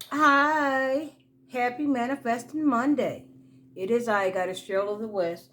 Hi, happy Manifesting Monday. It is I, Goddess Cheryl of the West,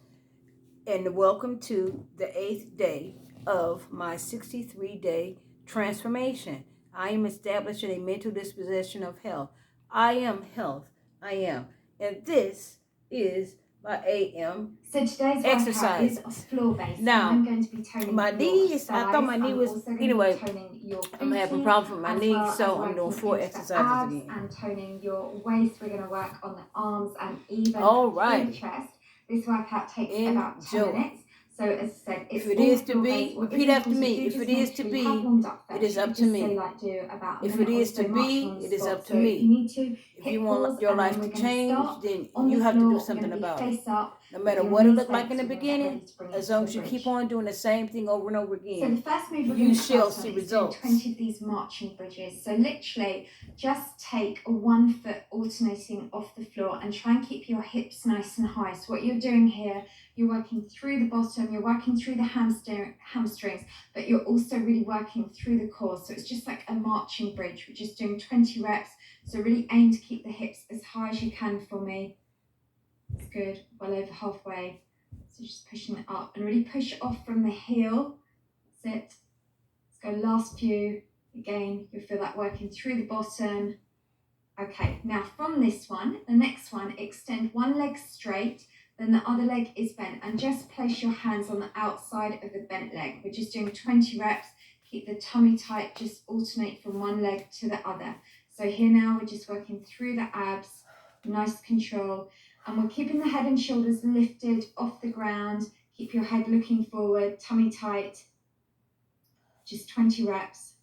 and welcome to the 8th day of my 63-day transformation. I am establishing a mental disposition of health. I am health. I am. And this is my AM So today's workout is floor based. Now, I'm going to be toning my your knees, I thought thighs. my knee I'm was, also going anyway, to be toning your I'm having booty, problems with my as knees, well so as I'm doing working 4 into the exercises abs again. and toning your waist. We're going to work on the arms and even All through right. the chest. This workout takes about 10 Enjoy. minutes. So as I said, it's If it all is to floor be, based. What is repeat after important, me. do If it just is make to sure you have be, warmed up it first. is You up could to just say me. like do about a If it minute or is to so marching on be, the it is spot. up to So if you me. need to If you hit want pause your and then life we're to going to change, start then on you the have to do floor. We're going something to be about it. face up. No With matter your what it knees looked like bent, in so the we're going to get ready beginning, to bring it as to long the as you keep bridge. on doing the same thing over and over So the again, first move we're you going to shall start on see is doing results. 20 of these marching bridges. So literally just take one foot alternating off the floor and try and keep your hips nice and high. So what you're doing here, you're working through the bottom, you're working through the hamstrings, but you're also really working through the core. So it's just like a marching bridge. We're just doing 20 reps. So really aim to keep the hips as high as you can for me. That's good, well over halfway. So just pushing it up and really push off from the heel. That's it. Let's go last few. Again, you'll feel that working through the bottom. Okay, now from this one, the next one, extend one leg straight, then the other leg is bent, and just place your hands on the outside of the bent leg. We're just doing 20 reps. Keep the tummy tight, just alternate from one leg to the other. So here now, we're just working through the abs, nice control, and we're keeping the head and shoulders lifted off the ground. Keep your head looking forward, tummy tight. Just 20 reps.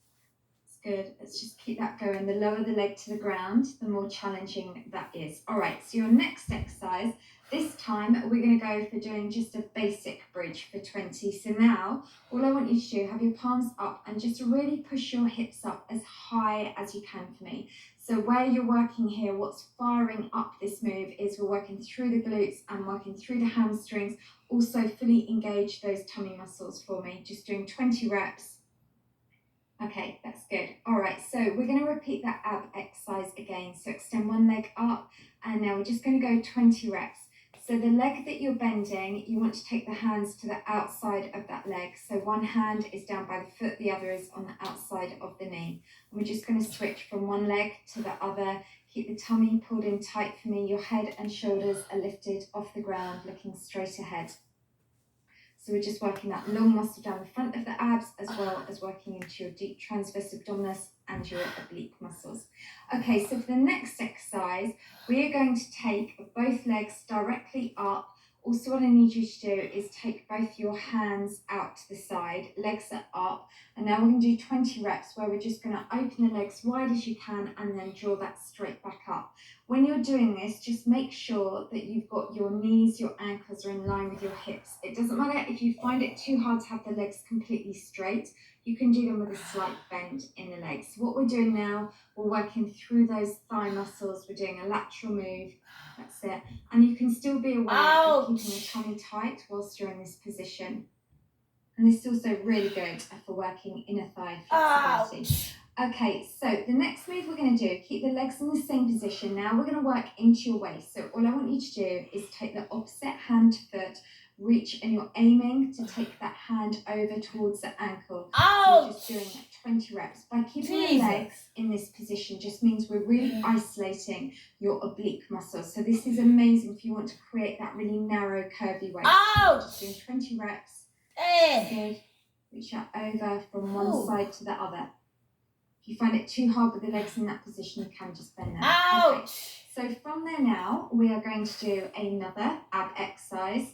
It's good. Let's just keep that going. The lower the leg to the ground, the more challenging that is. All right, so your next exercise, this time we're going to go for doing just a basic bridge for 20. So now, all I want you to do, have your palms up and just really push your hips up as high as you can for me. So where you're working here, what's firing up this move is we're working through the glutes and working through the hamstrings. Also fully engage those tummy muscles for me. Just doing 20 reps. Okay, that's good. All right, so we're going to repeat that ab exercise again. So extend one leg up, and now we're just going to go 20 reps. So the leg that you're bending, you want to take the hands to the outside of that leg. So one hand is down by the foot, the other is on the outside of the knee. And we're just going to switch from one leg to the other. Keep the tummy pulled in tight for me. Your head and shoulders are lifted off the ground, looking straight ahead. So we're just working that long muscle down the front of the abs, as well as working into your deep transverse abdominis and your oblique muscles. Okay, so for the next exercise, we are going to take both legs directly up. Also, what I need you to do is take both your hands out to the side, legs are up, and now we're going to do 20 reps where we're just going to open the legs wide as you can and then draw that straight back up. When you're doing this, just make sure that you've got your knees, your ankles are in line with your hips. It doesn't matter if you find it too hard to have the legs completely straight, you can do them with a slight bend in the legs. So what we're doing now, we're working through those thigh muscles, we're doing a lateral move, that's it. And you can still be aware of keeping the tummy tight whilst you're in this position. And this is also really good for working inner thigh flexibility. Okay, so the next move we're going to do, keep the legs in the same position. Now we're going to work into your waist. So all I want you to do is take the opposite hand foot, reach, and you're aiming to take that hand over towards the ankle. So you're just doing 20 reps. By keeping the legs in this position just means we're really isolating your oblique muscles. So this is amazing if you want to create that really narrow, curvy waist. So just doing 20 reps. Good. Reach out over from one side to the other. If you find it too hard with the legs in that position, you can just bend them. Okay. So from there now, we are going to do another ab exercise.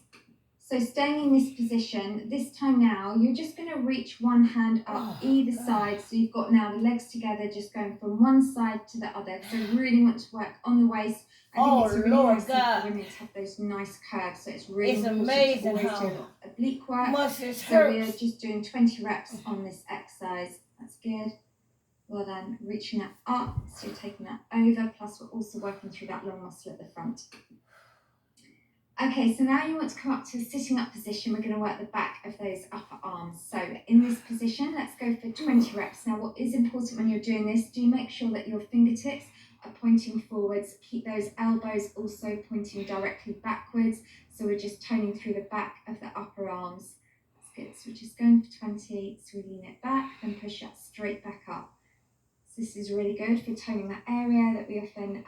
So staying in this position, this time now, you're just going to reach one hand up either side. So you've got now the legs together, just going from one side to the other. So really want to work on the waist. I think it's really nice for women to have those nice curves. So it's really important to always do a lot of oblique work. So we are just doing 20 reps on this exercise. That's good. Well done. Reaching that up, so you're taking that over, plus we're also working through that long muscle at the front. Okay, so now you want to come up to a sitting up position. We're going to work the back of those upper arms. So in this position, let's go for 20 reps. Now what is important when you're doing this, do make sure that your fingertips are pointing forwards. Keep those elbows also pointing directly backwards. So we're just toning through the back of the upper arms. That's good. So we're just going for 20. So we lean it back, then push that straight back up. So this is really good for toning that area that we often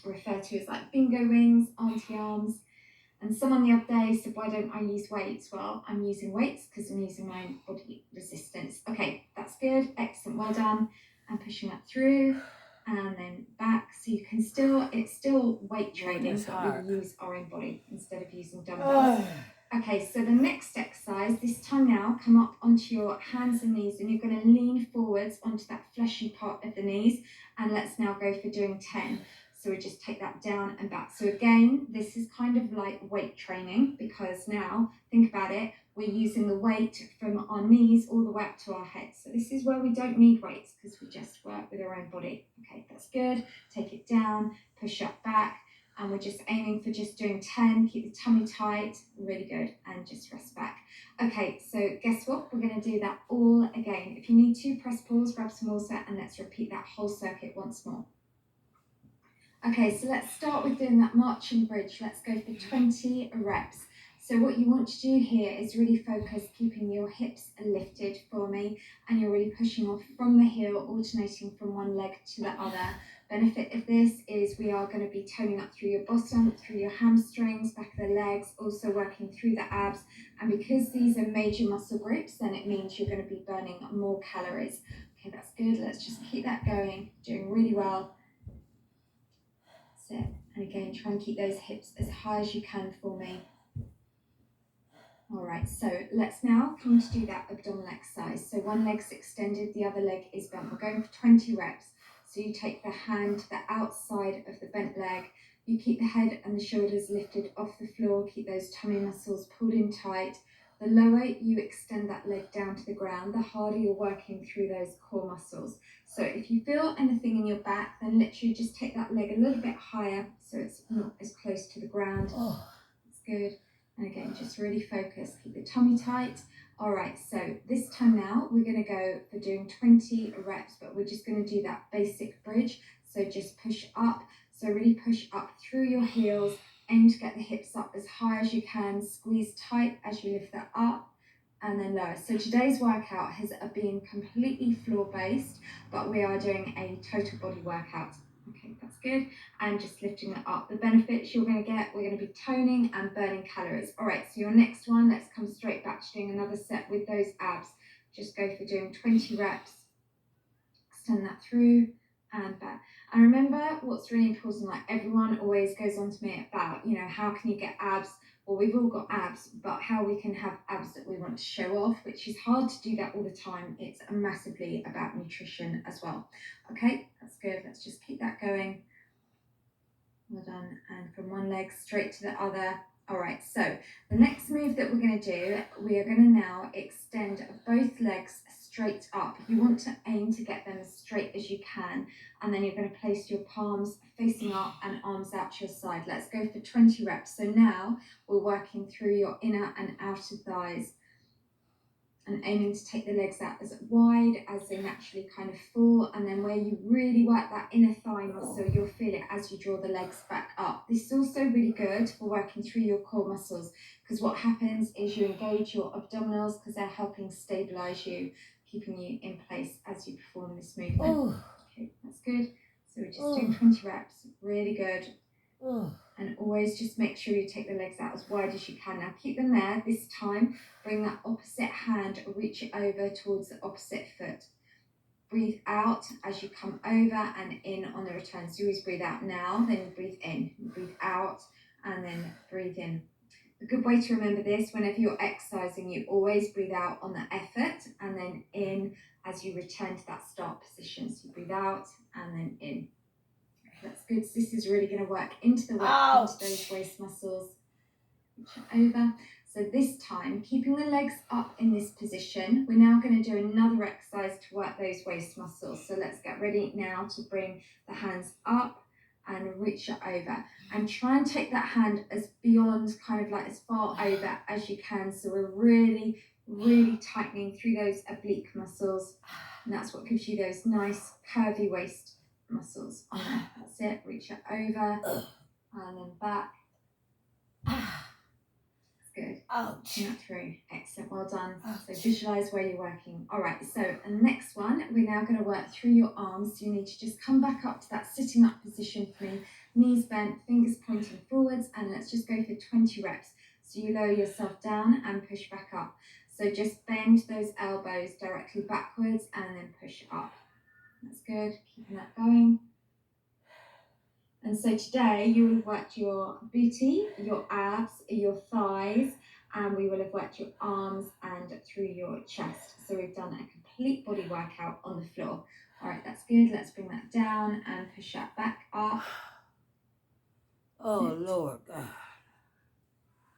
refer to as like bingo rings, auntie arms. And someone the other day said, why don't I use weights? Well, I'm using weights because I'm using my own body resistance. Okay, that's good. Excellent. Well done. And pushing that through and then back. So you can still, it's still weight training, but we use our own body instead of using dumbbells. Okay, so the next exercise, this time now, come up onto your hands and knees, and you're going to lean forwards onto that fleshy part of the knees. And let's now go for doing 10. So we just take that down and back. So again, this is kind of like weight training, because now, think about it, we're using the weight from our knees all the way up to our head. So this is where we don't need weights because we just work with our own body. Okay, that's good. Take it down, push up back. And we're just aiming for just doing 10, keep the tummy tight, really good, and just rest back. Okay, so guess what? We're going to do that all again. If you need to, press pause, grab some water, and let's repeat that whole circuit once more. Okay, so let's start with doing that marching bridge. Let's go for 20 reps. So what you want to do here is really focus, keeping your hips lifted for me, and you're really pushing off from the heel, alternating from one leg to the other. Benefit of this is we are going to be toning up through your bottom, through your hamstrings, back of the legs, also working through the abs. And because these are major muscle groups, then it means you're going to be burning more calories. Okay, that's good. Let's just keep that going, doing really well. That's it. And again, try and keep those hips as high as you can for me. All right, so let's now come to do that abdominal exercise. So one leg's extended, the other leg is bent. We're going for 20 reps. So you take the hand to the outside of the bent leg. You keep the head and the shoulders lifted off the floor. Keep those tummy muscles pulled in tight. The lower you extend that leg down to the ground, the harder you're working through those core muscles. So if you feel anything in your back, then literally just take that leg a little bit higher so it's not as close to the ground. That's good. And again, just really focus, keep the tummy tight. All right, so this time now, we're gonna go for doing 20 reps, but we're just gonna do that basic bridge. So just push up, so really push up through your heels, aim to get the hips up as high as you can, squeeze tight as you lift that up, and then lower. So today's workout has been completely floor-based, but we are doing a total body workout. Okay, that's good. And just lifting it up. The benefits you're going to get, we're going to be toning and burning calories. All right, so your next one, let's come straight back to doing another set with those abs. Just go for doing 20 reps. Extend that through and back. And remember what's really important, like everyone always goes on to me about, you know, how can you get abs? Well, we've all got abs, but how we can have abs that we want to show off, which is hard to do that all the time. It's massively about nutrition as well. Okay, that's good. Let's just keep that going. Well done. And from one leg straight to the other. All right, so the next move that we're going to do, we are going to now extend both legs straight up. You want to aim to get them as straight as you can, and then you're going to place your palms facing up and arms out to your side. Let's go for 20 reps. So now we're working through your inner and outer thighs, and aiming to take the legs out as wide as they naturally kind of fall, and then where you really work that inner thigh muscle, you'll feel it as you draw the legs back up. This is also really good for working through your core muscles, because what happens is you engage your abdominals because they're helping stabilize you, keeping you in place as you perform this movement. Okay, that's good. So we're just doing 20 reps, really good. And always just make sure you take the legs out as wide as you can. Now keep them there. This time, bring that opposite hand, reach it over towards the opposite foot. Breathe out as you come over and in on the return. So you always breathe out now, then you breathe in. You breathe out and then breathe in. A good way to remember this, whenever you're exercising, you always breathe out on the effort and then in as you return to that start position. So you breathe out and then in. That's good. So this is really going to work into the into those waist muscles. Over. So this time, keeping the legs up in this position, we're now going to do another exercise to work those waist muscles. So let's get ready now to bring the hands up and reach it over. And try and take that hand as beyond, kind of like as far over as you can. So we're really, really tightening through those oblique muscles. And that's what gives you those nice curvy waist muscles on there. That's it. Reach it over and then back. That's good. Ouch. Pushing that through. Excellent. Well done. Ouch. So visualize where you're working. All right. So the next one, we're now going to work through your arms. So you need to just come back up to that sitting up position for me. Knees bent, fingers pointing forwards, and let's just go for 20 reps. So you lower yourself down and push back up. So just bend those elbows directly backwards and then push up. That's good. Keeping that going. And so today you will have worked your booty, your abs, your thighs, and we will have worked your arms and through your chest. So we've done a complete body workout on the floor. All right, that's good. Let's bring that down and push that back up. Oh, Lord God.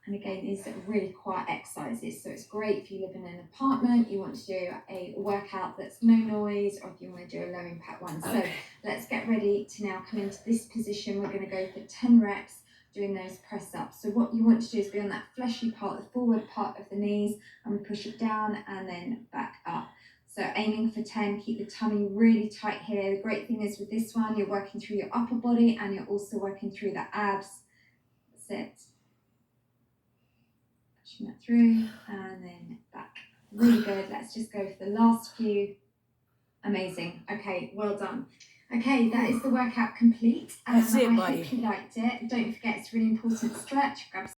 And again, these are really quiet exercises. So it's great if you live in an apartment, you want to do a workout that's no noise, or if you want to do a low impact one. So let's get ready to now come into this position. We're going to go for 10 reps doing those press ups. So what you want to do is be on that fleshy part, the forward part of the knees, and we push it down and then back up. So aiming for 10, keep the tummy really tight here. The great thing is with this one, you're working through your upper body and you're also working through the abs. That's it. Pushing that through and then back. Really good. Let's just go for the last few. Amazing. Okay, well done. Okay, that is the workout complete. That's it, I buddy. hope you liked it. Don't forget, it's a really important stretch. Grab